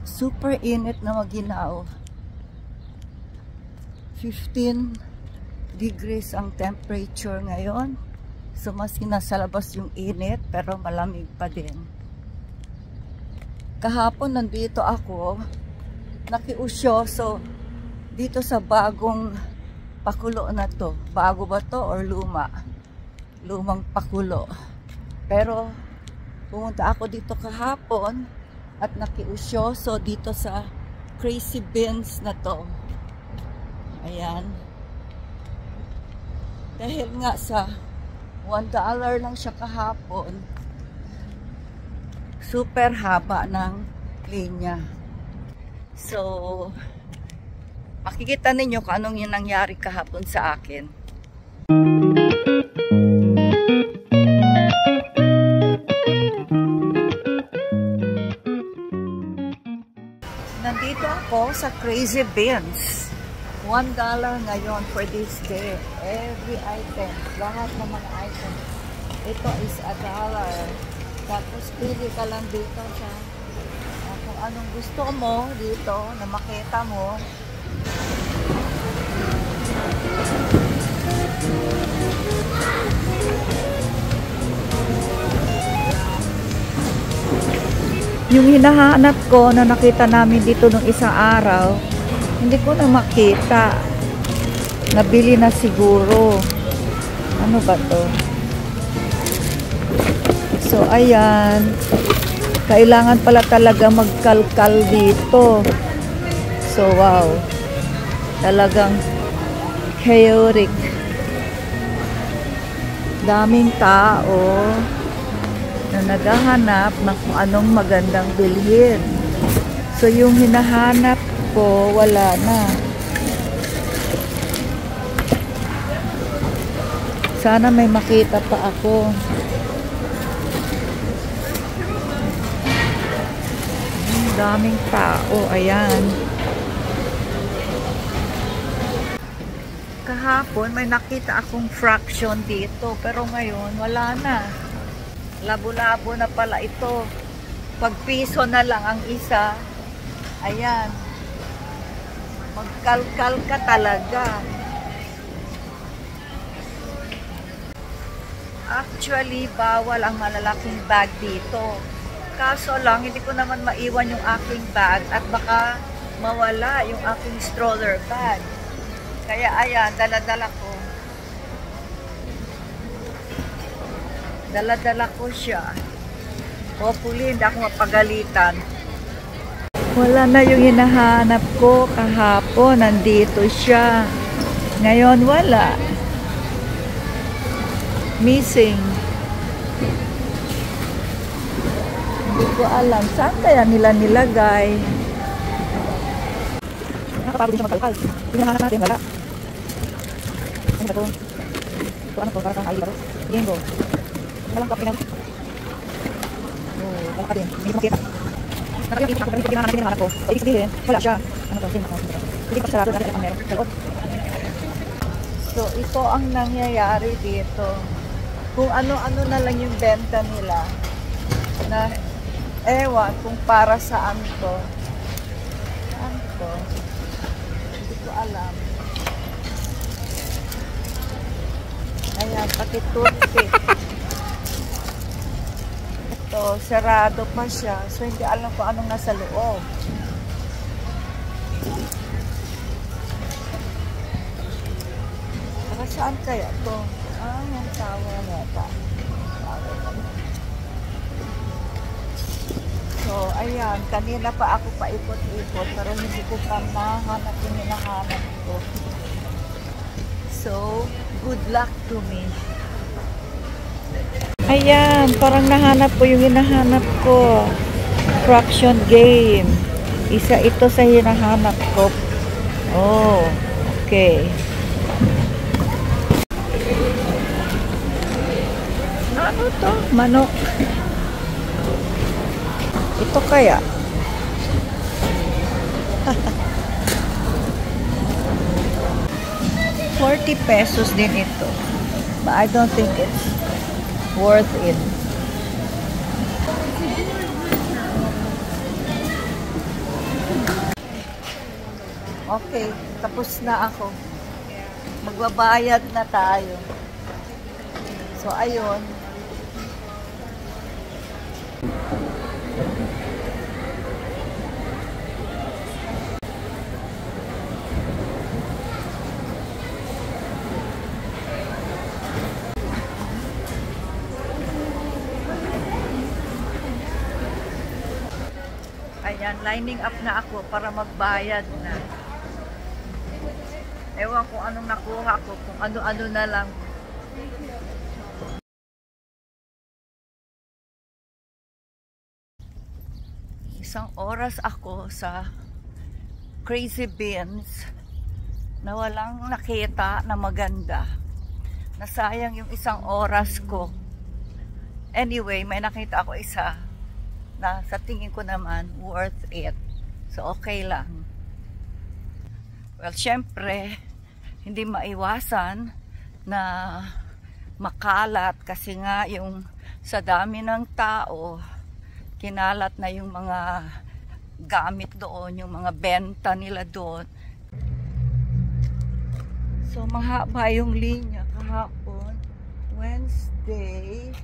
Super init na maginaw. 15 degrees ang temperature ngayon. So mas nasa labas yung init pero malamig pa din. Kahapon nandito ako, nakiusyoso dito sa bagong pakulo na to. Bago ba to or luma? Lumang pakulo. Pero pumunta ako dito kahapon at nakiusyoso dito sa Crazy Beans na to. Ayan. Dahil nga sa $1 lang siya kahapon, super haba ng linya. So, makikita ninyo kung anong yung nangyari kahapon sa akin. Nandito ako sa Crazy Beans. $1 ngayon for this day. Every item, lahat ng mga items. Ito is $1. Tapos pili ka lang dito sa kung anong gusto mo dito na makita mo. Yung hinahanap ko na nakita namin dito nung isang araw, hindi ko na makita. Nabili na siguro. Ano ba to? So, ayan. Kailangan pala talaga magkalkal dito. So, wow. Talagang chaotic. Daming tao na naghahanap ng kung anong magandang bilhin. So, yung hinahanap ko, wala na. Sana may makita pa ako. Daming tao. Ayan. Kahapon, may nakita akong fraction dito. Pero ngayon, wala na. Labo-labo na pala ito. Pag piso na lang ang isa. Ayan. Magkalkal ka talaga. Actually, bawal ang malalaking bag dito. Kaso lang, hindi ko naman maiwan yung aking bag at baka mawala yung aking stroller bag. Kaya ayan, dala-dala ko. Dala-dala ko siya. Hopefully, hindi ako mapagalitan. Wala na yung hinahanap ko kahapon. Nandito siya. Ngayon, wala. Missing. Hindi ko alam. Saan kaya nila nilagay? Nakapagod siya magkalkal. Hinahanap natin, wala. Ano ba ito? Ito ano to? Para kang ID ba ito? Game go. Walang kapinan. Oh, wala ka din. Hindi ko makita. Nakakita ako, ganito ginahanap natin ko. Ibig sabihin, wala siya. Ano to? Hindi pa sarado natin ang meron. So, ito ang nangyayari dito. Kung ano-ano na lang yung benta nila. Na, ewan, kung para saan to. Saan to? Hindi ko alam. Ayan, pati toothpick. Ito, sarado pa siya. So, hindi alam ko anong nasa loob. Para saan kaya ito? Ah, yung tawa nata. So, ayan. Kanina pa ako paikot-ikot. Pero hindi ko pa nahanap yung hinahanap ko. So, good luck to me. Ayan, parang nahanap ko yung hinahanap ko. Fraction game. Isa ito sa hinahanap ko. Oh, okay. Ano to? Manok. Ito kaya? ₱40 din ito. But I don't think it's worth it. Okay, tapos na ako. Magbabayad na tayo. So, ayun. Ayan, lining up na ako para magbayad na. Ewan kung anong nakuha ko, kung ano-ano na lang. Isang oras ako sa Crazy Beans na walang nakita na maganda. Nasayang yung isang oras ko. Anyway, may nakita ako isa na sa tingin ko naman worth it. So okay lang. Well, syempre, hindi maiwasan na makalat kasi nga yung sa dami ng tao, kinalat na yung mga gamit doon, yung mga benta nila doon. So mahaba yung linya kahapon, Wednesday.